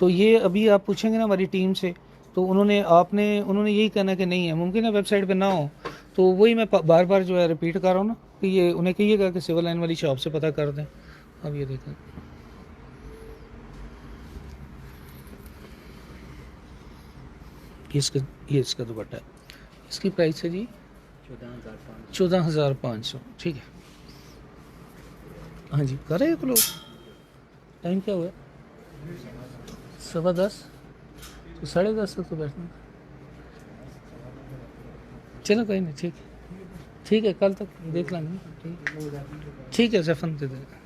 तो ये अभी आप पूछेंगे ना हमारी टीम से, तो उन्होंने यही कहना कि नहीं है, मुमकिन है वेबसाइट पे ना हो। तो वही मैं बार बार जो है रिपीट कर रहा हूँ ना कि ये उन्हें कहिएगा कि सिविल लाइन वाली शॉप से पता कर दें। अब ये देखें, ये इसका दुपट्टा है। इसकी प्राइस है जी 14,500। ठीक है, हाँ जी कर रहे हैं लोग। टाइम क्या हुआ? 10:15, तो 10:30 तक तो बैठना। चलो कोई नहीं, ठीक है कल तक देख लेंगे। ठीक है जफन दे देगा।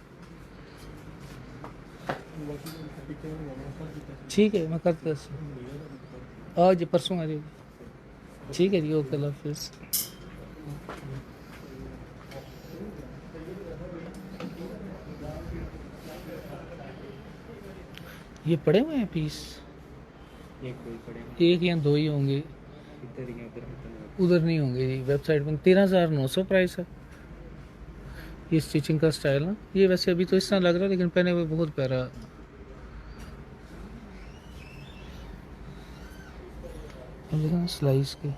ठीक है मैं करता आज परसों आ जाएगी। ठीक है जी, ओके अल्लाह हाफिज़। ये पड़े हुए हैं पीस, एक या 2 ही होंगे, उधर नहीं होंगे। वेबसाइट में 13,900 प्राइस है। ये स्टिचिंग का स्टाइल ना, ये वैसे अभी तो इस तरह लग रहा है लेकिन पहने हुए बहुत प्यारा। स्लाइस के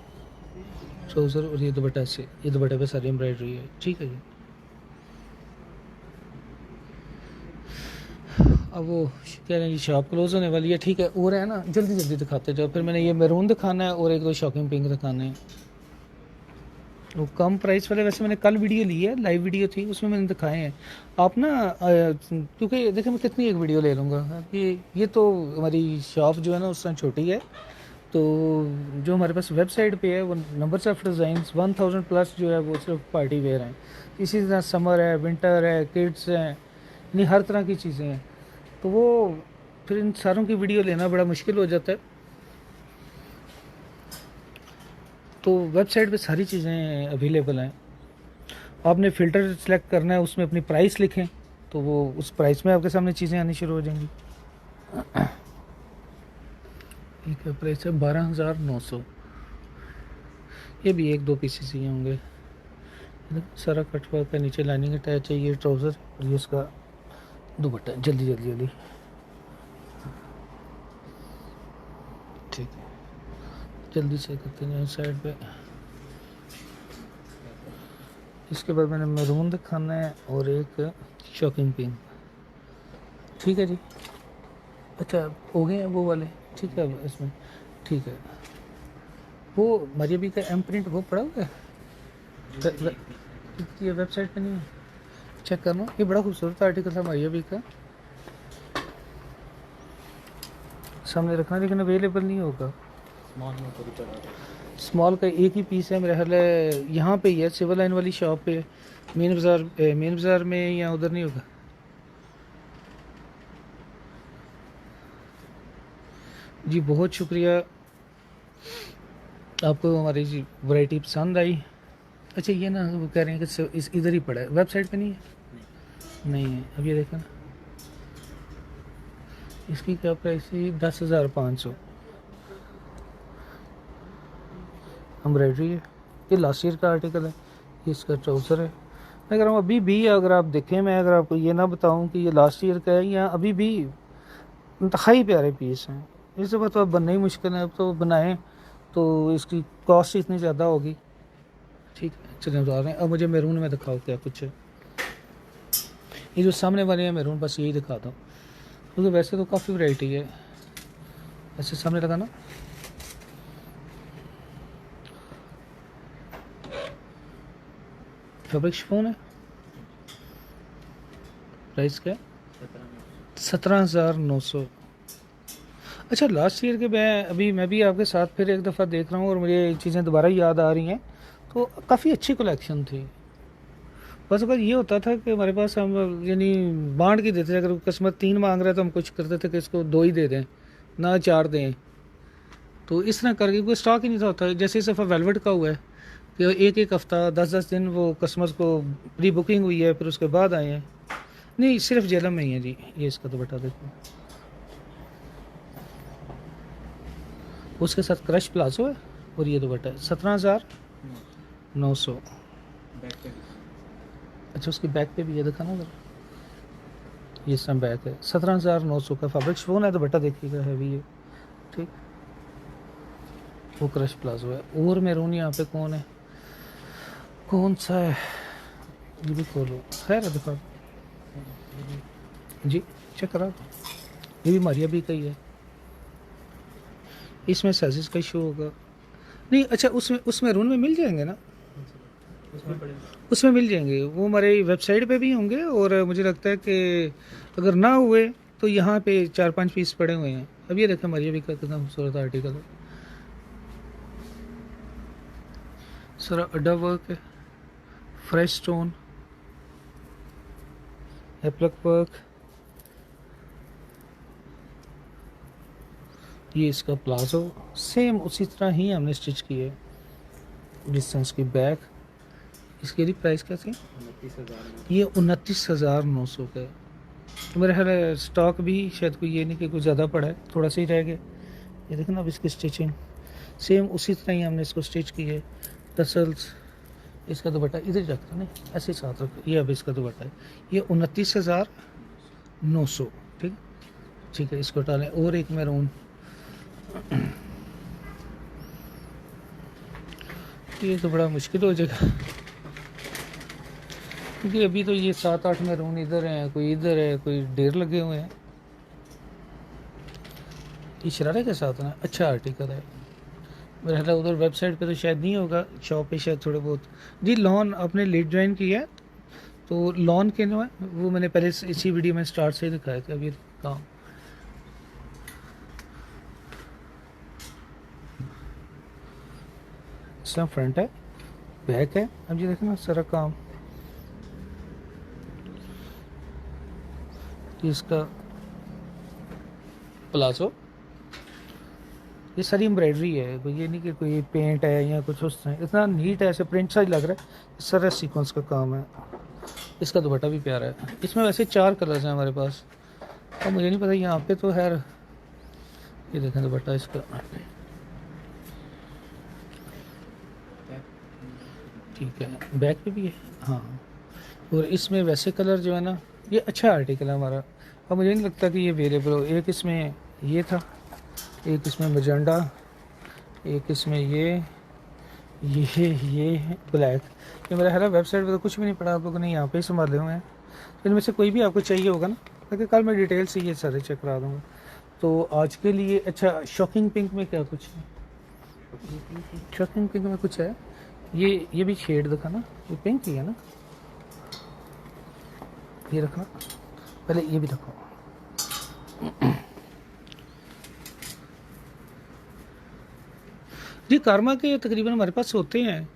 ट्राउज़र और ये दुपट्टा से, ये दुपट्टे पे सारी एम्ब्रॉयडरी है। ठीक है जी। अब वो कह रहे हैं जी शॉप क्लोज़ होने वाली है। ठीक है, और है ना, जल्दी जल्दी दिखाते जाओ। फिर मैंने ये मैरून दिखाना है और एक दो शॉकिंग पिंक दिखाने हैं। वो कम प्राइस वाले वैसे मैंने कल वीडियो ली है, लाइव वीडियो थी, उसमें मैंने दिखाए हैं। आप ना क्योंकि देखिए मैं कितनी एक वीडियो ले लूँगा कि ये तो हमारी शॉप जो है ना उस तरह छोटी है, तो जो हमारे पास वेबसाइट पे है वो नंबर्स ऑफ डिज़ाइंस 1000 प्लस जो है वो सिर्फ पार्टी वेयर हैं। इसी तरह समर है, विंटर है, किड्स हैं, यानी हर तरह की चीज़ें हैं। तो वो फिर इन सारों की वीडियो लेना बड़ा मुश्किल हो जाता है। तो वेबसाइट पे सारी चीज़ें अवेलेबल हैं। आपने फ़िल्टर सेलेक्ट करना है, उसमें अपनी प्राइस लिखें तो वो उस प्राइस में आपके सामने चीज़ें आनी शुरू हो जाएंगी। ठीक है, प्राइस है 12,900। ये भी एक दो पीसेस ही होंगे। सारा कट वर्क है, नीचे लाइनिंग अटैच है, ये ट्राउज़र और ये उसका दुपट्टा। जल्दी जल्दी जल्दी, ठीक है, जल्दी से करते हैं साइड पे। इसके बाद मैंने मैरून दिखाना है और एक शॉकिंग पिंक। ठीक है जी, अच्छा हो गए हैं वो वाले। ठीक है, इसमें ठीक है। वो मरियबी का एम प्रिंट वो पड़ा हुआ है, ये वेबसाइट पे नहीं है, चेक करना। ये बड़ा खूबसूरत आर्टिकल था मरियबी का, सामने रखना, लेकिन अवेलेबल नहीं होगा। स्मॉल का एक ही पीस है मेरा ख्याल है, यहाँ पे ही है, सिविल लाइन वाली शॉप पे, मेन बाज़ार में, या उधर नहीं होगा। जी बहुत शुक्रिया, आपको हमारी जी वैरायटी पसंद आई। अच्छा ये ना वो कह रहे हैं कि इस इधर ही पड़ा है, वेबसाइट पे नहीं है? नहीं है। अब ये देखा ना, इसकी क्या प्राइस है? 10,500। एम्ब्रॉयडरी है, ये लास्ट ईयर का आर्टिकल है, ये इसका ट्राउज़र है। मैं कह रहा हूँ अभी भी अगर आप देखें, मैं अगर आपको ये ना बताऊँ कि ये लास्ट ईयर का है, या अभी भी इंतहाई प्यारे पीस हैं। इस दफ़ा तो अब बनना ही मुश्किल है, अब तो बनाएं तो इसकी कॉस्ट इतनी ज़्यादा होगी। ठीक है, चलिए बता रहे हैं। अब मुझे मैरून में दिखाओ क्या कुछ है। ये जो सामने वाले हैं मैरून, बस यही दिखाता हूँ, क्योंकि वैसे तो काफ़ी वैरायटी है। ऐसे सामने लगाना, फैब्रिक शिफॉन है। प्राइस क्या? 17,900। अच्छा, लास्ट ईयर के मैं भी आपके साथ फिर एक दफ़ा देख रहा हूँ और मुझे चीज़ें दोबारा याद आ रही हैं, तो काफ़ी अच्छी कलेक्शन थी। बस अगर ये होता था कि हमारे पास हम यानी बांट के देते थे, अगर कस्टमर 3 मांग रहा है तो हम कुछ करते थे कि इसको 2 ही दे दें, ना 4 दें। तो इस तरह करके कोई स्टॉक ही नहीं था होता। जैसे इस दफ़ा वेलवेट का हुआ है कि एक एक हफ़्ता 10-10 दिन वो कस्टमर्स को प्री बुकिंग हुई है, फिर उसके बाद आए हैं। नहीं, सिर्फ जेलम में ही है जी। ये इसका दुपट्टा देखो, उसके साथ क्रश प्लाजो है और ये दुपट्टा है। 17,900। अच्छा, उसकी बैक पे भी ये दिखाना जरा, ये सब बैक है। 17,900 का फैब्रिक शिफॉन है, दुपट्टा देखिएगा हैवी है। ठीक, वो क्रश प्लाजो है। और मैरून यहाँ पे कौन है, कौन सा है, ये भी खोलो। खैर है, दिखा जी, चेक करा। ये भी मारिया भी का ही है, इसमें साइज़ का इशू होगा। नहीं, अच्छा उस मैरून में मिल जाएंगे ना, उसमें मिल जाएंगे। वो हमारे वेबसाइट पे भी होंगे, और मुझे लगता है कि अगर ना हुए तो यहाँ पे 4-5 पीस पड़े हुए हैं। अब ये देखें मारिया भी का कितना खूबसूरत आर्टिकल है, सारा अड्डा वर्क है, फ्रेश स्टोन, एप्लक वर्क। ये इसका प्लाजो सेम उसी तरह ही हमने स्टिच की है, जिस तरह इसकी बैक। इसके लिए प्राइस क्या थी? 29,000। ये 29,900 का है। तो मेरा ख्याल है स्टॉक भी शायद कोई ये नहीं कि कुछ ज़्यादा पड़ा है, थोड़ा सा ही रह गया। ये देखो ना, अब इसकी स्टिचिंग सेम उसी तरह ही हमने इसको स्टिच की है। टसल्स, इसका दुपट्टा इधर रखता नहीं, ऐसे साथ रखो। ये अब इसका दुपट्टा है, ये 29,900। ठीक, ठीक है, इसको डालें। और एक मैरून, ये तो बड़ा मुश्किल हो जाएगा, क्योंकि अभी तो ये 7-8 मैरून इधर हैं, कोई इधर है, कोई ढेर लगे हुए हैं। ये शरारे के साथ ना अच्छा आर्टिकल है। मेरा ख्याल है उधर वेबसाइट पे तो शायद नहीं होगा, शॉप पे शायद थोड़े बहुत। जी लॉन आपने लेट ज्वाइन किया है, तो लॉन के जो है वो मैंने पहले इसी वीडियो में स्टार्ट से ही दिखाया था। अभी काम इसका फ्रंट है, बैक है। अब ये देखें ना सारा काम, ये इसका प्लाजो, ये सारी एम्ब्रॉयडरी है, कोई ये नहीं कि कोई पेंट है या कुछ उस तरह। इतना नीट है, ऐसे प्रिंट सा ही लग रहा है। सारा सीक्वेंस का काम है। इसका दुपट्टा भी प्यारा है। इसमें वैसे 4 कलर्स हैं हमारे पास, अब मुझे नहीं पता यहाँ पे तो खैर। ये देखें दुपट्टा इसका, ठीक है, बैक पे भी है। हाँ, और इसमें वैसे कलर जो है ना, ये अच्छा आर्टिकल है हमारा। अब मुझे नहीं लगता कि ये अवेलेबल हो। एक इसमें ये था, एक इसमें मजेंडा, एक इसमें ये है ब्लैक। ये मेरा है वेबसाइट पे तो कुछ भी नहीं पड़ा, आप लोगों ने यहाँ पे ही संभाले हुए हैं। तो इनमें से कोई भी आपको चाहिए होगा ना, ताकि कल मैं डिटेल से ये सारे चेक करा दूँगा। तो आज के लिए अच्छा, शॉकिंग पिंक में क्या कुछ है? शॉकिंग पिंक में कुछ है, ये भी शेड दिखा ना, ये पिंक ही है ना, ये रखा, पहले ये भी रखो। जी कारमा के तकरीबन हमारे पास होते हैं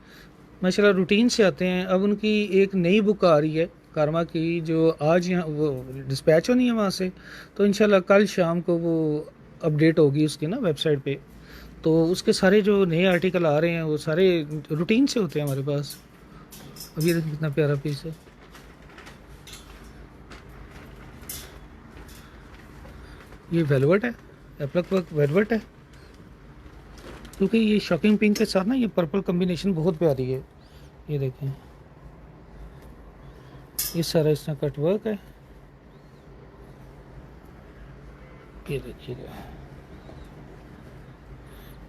माशाल्लाह, रूटीन से आते हैं। अब उनकी एक नई बुक आ रही है कारमा की, जो आज यहाँ वो डिस्पैच होनी है वहाँ से, तो इंशाल्लाह कल शाम को वो अपडेट होगी उसकी ना वेबसाइट पे। तो उसके सारे जो नए आर्टिकल आ रहे हैं वो सारे रूटीन से होते हैं हमारे पास। अब ये देखिए कितना प्यारा पीस है। ये वेलवेट है, एप्लक वर्क वेलवेट है, क्योंकि ये शॉकिंग पिंक के साथ ना ये पर्पल कॉम्बिनेशन बहुत प्यारी है। ये देखें, ये सारा इसमें कट वर्क है। ये देखिएगा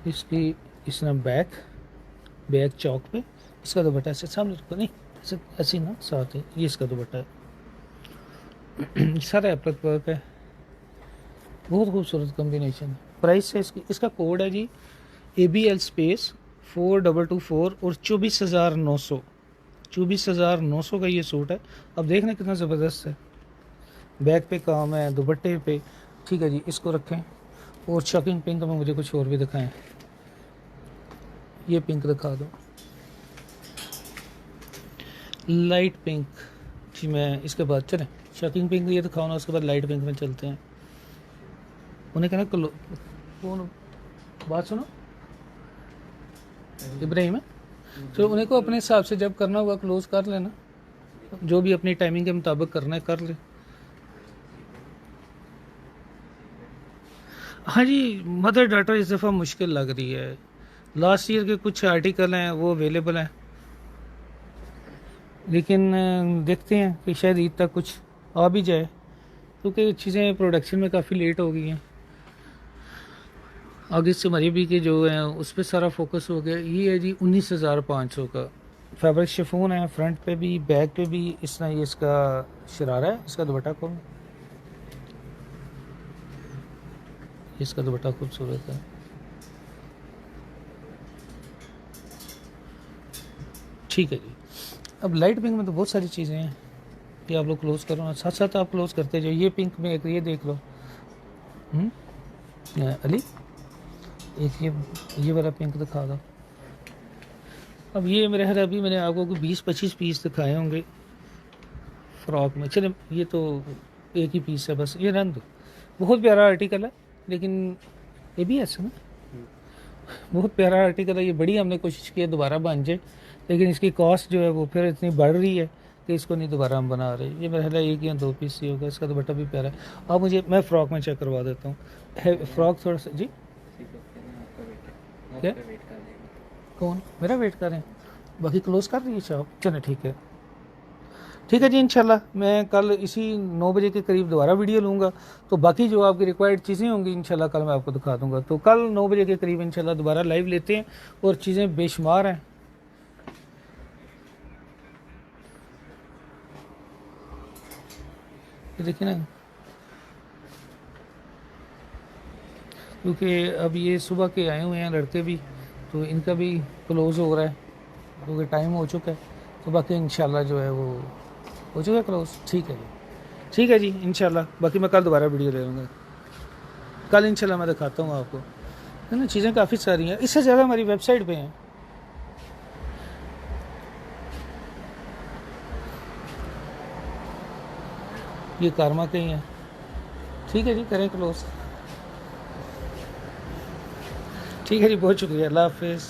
इसकी, इसने बैक चौक पे, इसका दुपट्टा ऐसे सामने रखो, नहीं ऐसे ऐसे ना साथ है, ये इसका दुपट्टा है। सारा एप्लक वर्क है, बहुत खूबसूरत कॉम्बिनेशन है। प्राइस है इसकी, इसका कोड है जी ABL स्पेस 4224 और 24,900, 24,900 का ये सूट है। अब देखना कितना ज़बरदस्त है, बैक पे काम है, दुपट्टे पे। ठीक है जी, इसको रखें। और शॉकिंग पिंक में मुझे कुछ और भी दिखाएं, ये पिंक दिखा दो, लाइट पिंक। जी मैं इसके बाद चलें, शॉकिंग पिंक ये दिखाओ ना, उसके बाद लाइट पिंक में चलते हैं। उन्हें कहना कौन, बात सुनो इब्राहिम है, तो उन्हें को अपने हिसाब से जब करना होगा क्लोज कर लेना, जो भी अपनी टाइमिंग के मुताबिक करना है कर ले। हाँ जी, मदर डाटा इस दफ़ा मुश्किल लग रही है। लास्ट ईयर के कुछ आर्टिकल हैं वो अवेलेबल हैं, लेकिन देखते हैं कि शायद ईद तक कुछ आ भी जाए, क्योंकि चीज़ें प्रोडक्शन में काफ़ी लेट हो गई हैं। आगे से हमारी भी के जो है उस पर सारा फोकस हो गया। ये है जी 19,500 का फैब्रिक शिफोन है, फ्रंट पे भी बैक पे भी। इसना ये इसका शरारा है, इसका दुपट्टा कौन, इसका दुपट्टा खूबसूरत है। ठीक है जी, अब लाइट पिंक में तो बहुत सारी चीज़ें हैं, ये आप लोग क्लोज करो ना, साथ साथ आप क्लोज करते जाओ। ये पिंक में एक ये देख लो, अली एक ये वाला पिंक दिखा दो। अब ये मेरे ख्याल अभी मैंने आपको 20-25 पीस दिखाए होंगे फ्रॉक में। चले ये तो एक ही पीस है बस, ये रन दो। बहुत प्यारा आर्टिकल है, लेकिन ये भी ऐसा ना बहुत प्यारा आर्टिकल है। ये बड़ी हमने कोशिश की है दोबारा बन जाए, लेकिन इसकी कॉस्ट जो है वो फिर इतनी बढ़ रही है कि इसको नहीं दोबारा हम बना रहे। ये मेरा ख्याल एक या 2 पीस ही होगा। इसका दुपट्टा भी प्यारा है। अब मुझे मैं फ़्रॉक में चेक करवा देता हूँ। फ़्रॉक थोड़ा सा जी, क्या कौन मेरा वेट कर रहे हैं, बाकी क्लोज कर रही है शॉप। चले ठीक है, ठीक है जी। इंशाल्लाह मैं कल इसी 9 बजे के करीब दोबारा वीडियो लूँगा, तो बाकी जो आपकी रिक्वायर्ड चीज़ें होंगी इंशाल्लाह कल मैं आपको दिखा दूँगा। तो कल 9 बजे के करीब इंशाल्लाह दोबारा लाइव लेते हैं, और चीज़ें बेशुमार हैं। ये देखिए ना, क्योंकि अब ये सुबह के आए हुए हैं लड़के भी, तो इनका भी क्लोज़ हो रहा है क्योंकि टाइम हो चुका है। तो बाकी इंशाल्लाह जो है वो हो चुका है क्लोज़। ठीक है जी, ठीक है जी, इंशाल्लाह बाकी मैं कल दोबारा वीडियो ले लूँगा। कल इंशाल्लाह मैं दिखाता हूँ आपको, है ना। चीज़ें काफ़ी सारी हैं, इससे ज़्यादा हमारी वेबसाइट पे हैं। ये कारमा के ही हैं। ठीक है जी, करें क्लोज़। ठीक है जी, बहुत शुक्रिया, अल्लाह हाफिज़।